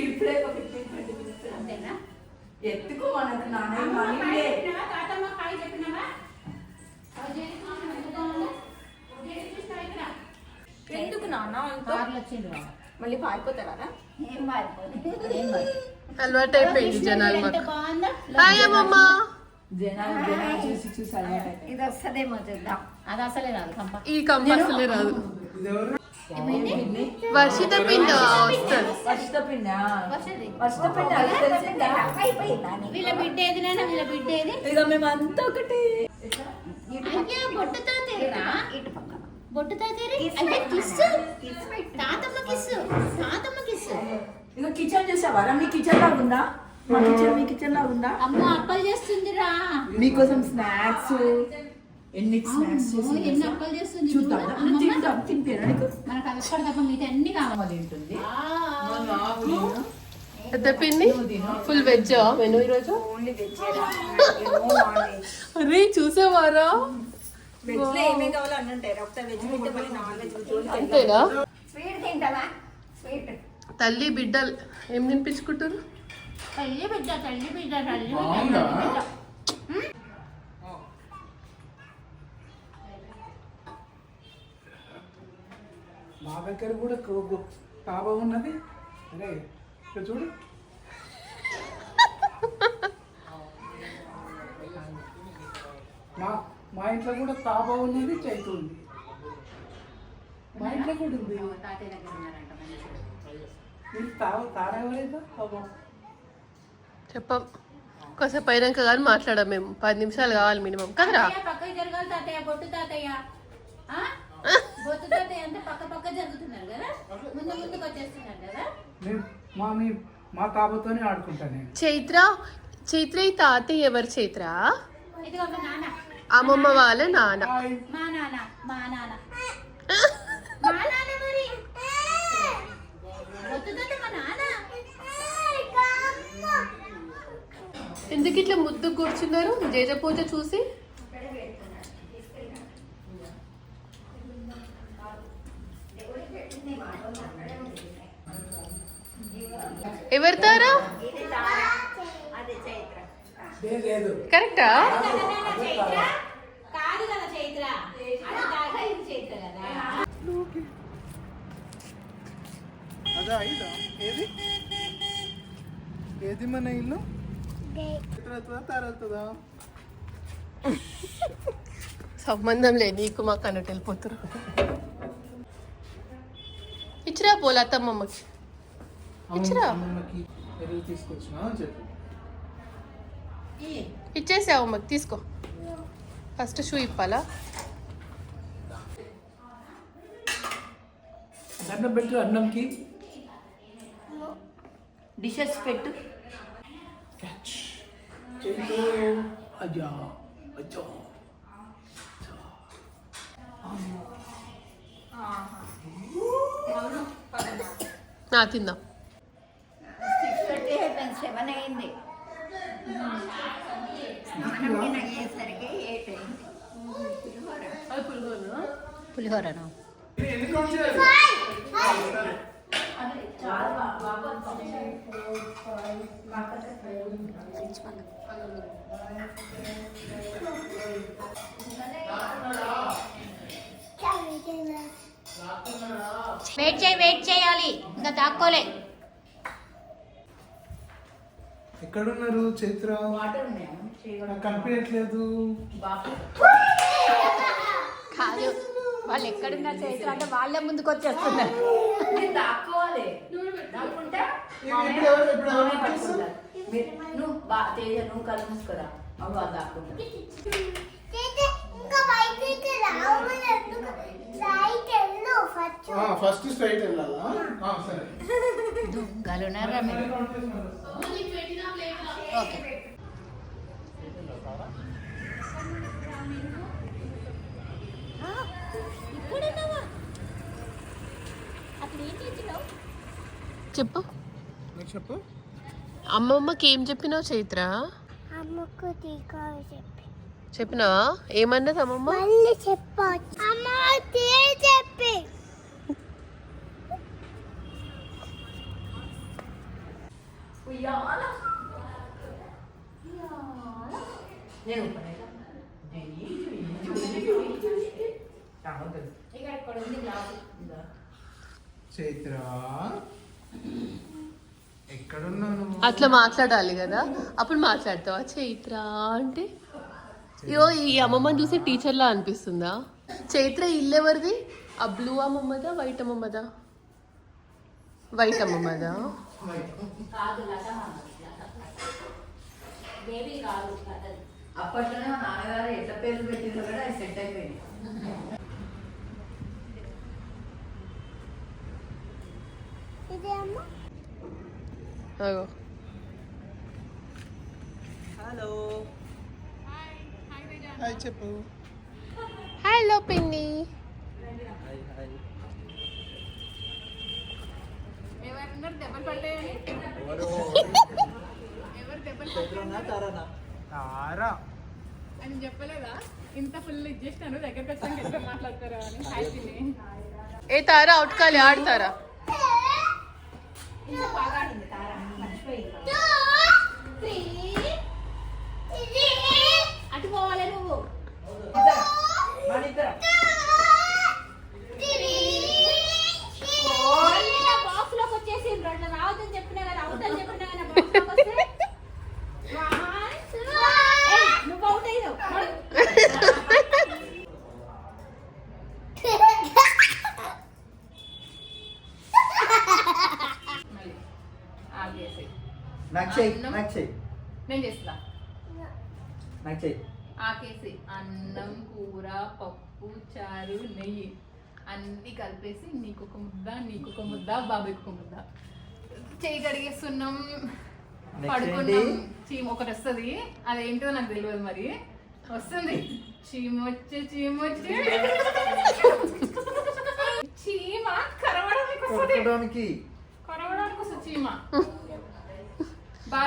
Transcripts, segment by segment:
ఇప్పుడే ఒక 15-20 minutes అంతేనా? ఎత్తుకో మనకు నాన్న ఎందుకు నాన్న మళ్ళీ పారిపోతారా? ఏం పారిపోతుంది, అలవాటు అయిపోయింది జనాలు చూసి చూసి అలవాటు. ఇది వస్తుందేమో చూద్దాం. అది అసలే రాదు, ఈ కంప అసలే రాదు. వర్షిత పిండి వస్తుంది. వీళ్ళ బిడ్డ ఏది నాన్న, వీళ్ళ బిడ్డ ఏది? ఇక మేమంతా ఒకటి. బొట్టుతో తీరా, బొట్టుతో తీరి తాతమ్మ కిస్సు, తాతమ్మ కిస్సు. ఇక కిచెన్ చూసావా? మీ కిచెన్ లాగా ఉందా? మా కిచెన్ మీ కిచెన్ లాగా ఉందా? అమ్మ అప్పలు చేస్తుందిరా మీకోసం స్నాక్స్. ఎన్ని స్నాక్స్ ఎన్ని అప్పలు చేస్తుంది చూద్దాం. తింటారా? మనకు అది ఒక్కటి తప్ప మిగతా అన్ని కావాలి. తింటుంది పెద్ద పిండి. ఫుల్ వెజ్ మెనూ ఈరోజు. అరే చూసేవారా? అంతేనా? తల్లి బిడ్డలు ఏం తినిపించుకుంటారు? తల్లి బిడ్డ, తల్లి బిడ్డ, తల్లి బిడ్డ. మా దగ్గర కూడా తాబా ఉన్నది. అరే ఇక్కడ చూడు. మా ఇంట్లో కూడా తాబా ఉన్నది, చైతు ఉంది. మా ఇంట్లో కూడా ఉంది. మీరు తారేవలేదా? చెప్పం. కాసేపు అయినాక కానీ మాట్లాడాం మేము. 10 నిమిషాలు కావాలి మినిమం కదరా? పక్కకి జరగాలి తాతయ్య, బొట్టు తాతయ్య. బొట్టు తాతయ్య అంటే పక్క పక్క జరుగుతున్నారు కదా, ముందు ముందుకు వచ్చేస్తున్నారు కదా. మా తాబతోనే ఆడుకుంటాను నేను. చైత్ర ఈ తాతయ్య ఎవరు? చైత్ర ఇదిగో మా నాన్న, అమ్మమ్మ వాళ్ళ నాన్న. మా నాన్న, మా నాన్న, మా నాన్న. మరి బొట్టు తాత మా నాన్న. ఎందుకు ఇట్లా ముద్దు కూర్చున్నారు జేజ పూజ చూసి? ఎవరు తారా? కరెక్టా? కాదు కదా చైత్ర, ఇది చైత్ర కదా. అదా ఇదా? ఏది మన ఇల్లు? తారవుతుందా? సంబంధం లేదు, నీకు మాకు అన్నట్టు వెళ్ళిపోతారు. ఇచ్చిరా పోలే అత్తమ్మమ్మకి. ఇచ్చిరా, తీసుకొచ్చినా చెప్పు. ఇచ్చేసావు అమ్మకి. తీసుకో. ఫస్ట్ షూ ఇప్పాలా? దండం పెట్టు అన్నంకి. డిషెస్ పెట్టు. అయ్యా అచ్చా తిందాం. 7 అయింది. అయ్యేసరికి 8 అయింది. పులిహోరనా? వెయిట్ చేయాలి, ఇంకా దాక్కోలే. ఎక్కడున్నారు చైత్ర? కనిపించట్లేదు. కాదు, వాళ్ళు ఎక్కడున్నా చైత్ర అంటే వాళ్ళే ముందుకు వచ్చేస్తున్నారు. నువ్వు కళ్ళు మూసుకురా. వాళ్ళు దాక్కుంటా. ఫస్ట్ స్ట్రైట్ వెళ్ళాలా? సరే. దొంగలున్నారా మీరు? ఓకే. చెప్పు. చెప్పు. అమ్మమ్మకి ఏం చెప్పినావు చైత్ర? అమ్మకు చెప్పినావా? ఏమన్నది అమ్మమ్మ? ఉయ్యాల నేను ఊపనేదా? ఇక్కడ ఉంది గ్లాసు. చైత్ర ఎక్కడున్నాను? అట్లా మాట్లాడాలి కదా, అప్పుడు మాట్లాడతావా చైత్ర అంటే? అయ్యో, ఈ అమ్మమ్మని చూసి టీచర్లా అనిపిస్తుందా? చైత్ర ఇల్లు ఎవరిది? ఆ బ్లూ అమ్మమ్మదా వైట్ అమ్మమ్మదా? వైట్ అమ్మమ్మదా? కాదు లత బేబీ కాదు లతది. అప్పట్లోనే మా నాన్నగారు ఎట్లా పేర్లు పెట్టిందో కూడా అది సెట్ అయిపోయింది. అగో హలో హాయ్ చెప్పు. హలో పిన్ని. ఎవరు దెబ్బలు పడ్డాయని ఎవరు దెబ్బలు తారా అని చెప్పలేదా? ఇంత ఫుల్ ఇచ్చేస్తాను దగ్గరకు వచ్చాక ఎంత మాట్లాడతారా అని. హ్యాపీని ఏ తారా అవుట్ కాలే, ఆడతారా? బాగా ఆడింది తారా, మర్చిపోయింది. అటు పోవాలి నువ్వు. బాక్స్ లోకి వచ్చేసి రెండు రావద్దని చెప్పినా కదా, అవుతని చెప్పినా కదా, బాక్స్ లోకి వస్తే నువ్వు అవుట్ అయ్యావు. నేను చేస్తా. ఆకేసి అన్నం, కూర, పప్పు, చారు, నెయ్యి అన్ని కలిపేసి నీకొక ముద్ద, నీకొక ముద్ద, బాబాయ్కి ఒక ముద్ద. చేయి కడిగేస్తున్నాం, పడుకున్నాం. చీమ ఒకటి వస్తుంది, అదేంటో నాకు తెలియదు, మరి వస్తుంది. చీమొచ్చి చీమొచ్చి చీమ కరవడానికి వస్తుంది, కరవడానికి వస్తుంది చీమ.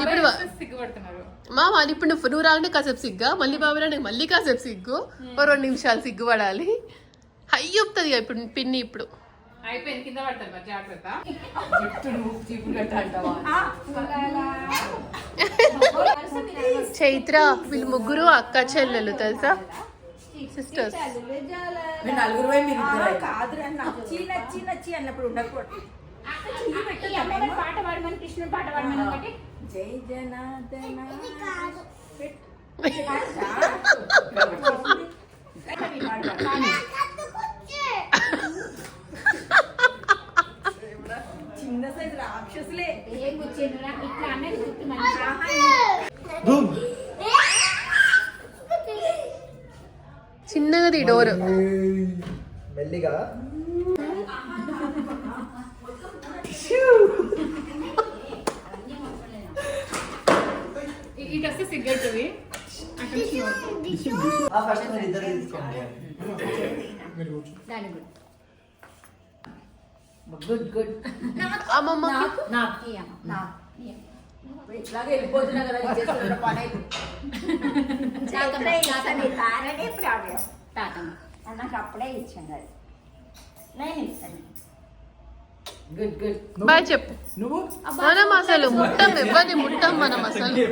ఇప్పుడు సిగ్గుపడుతున్నారు మామ. ఇప్పుడు నువ్వు రాగానే కాసేపు సిగ్గా, మళ్ళీ బాబు రానికి మళ్ళీ కాసేపు సిగ్గు, ఓ 2 నిమిషాలు సిగ్గుపడాలి. అయ్యుతుంది ఇప్పుడు పిన్ని. ఇప్పుడు అయిపోయింది, కింద పడతారు మరి జాగ్రత్త. చైత్ర వీళ్ళు ముగ్గురు అక్క చెల్లెలు తెలుసా, సిస్టర్స్. నచ్చి అన్నప్పుడు ఉండకూడదు. పాట పాడమని, కృష్ణుడు పాట పాడమని ఒకటి. జై జనార్దన చిన్న సైజు రాక్షసులే. ఏం కూర్చుండ్రా ఇట్లా అన్నది గుర్తున్నా. చిన్నది డోర్ మెల్లిగా ఇటు వస్తే సిగ్గవుతుంది. ఫస్ట్ మీరు ఇద్దరు తీసుకోండి. Good good. అమ్మమ్మ. ఇట్లాగే వెళ్ళిపోతున్నా కదా, చేస్తున్న పని నాకు అప్పుడే ఇచ్చాను కదా, నేను ఇస్తాను. Good good. బాయ్ చెప్పు. నువ్వు మనం అసలు ముట్టం, ఇవ్వని ముట్టం మనం అసలు.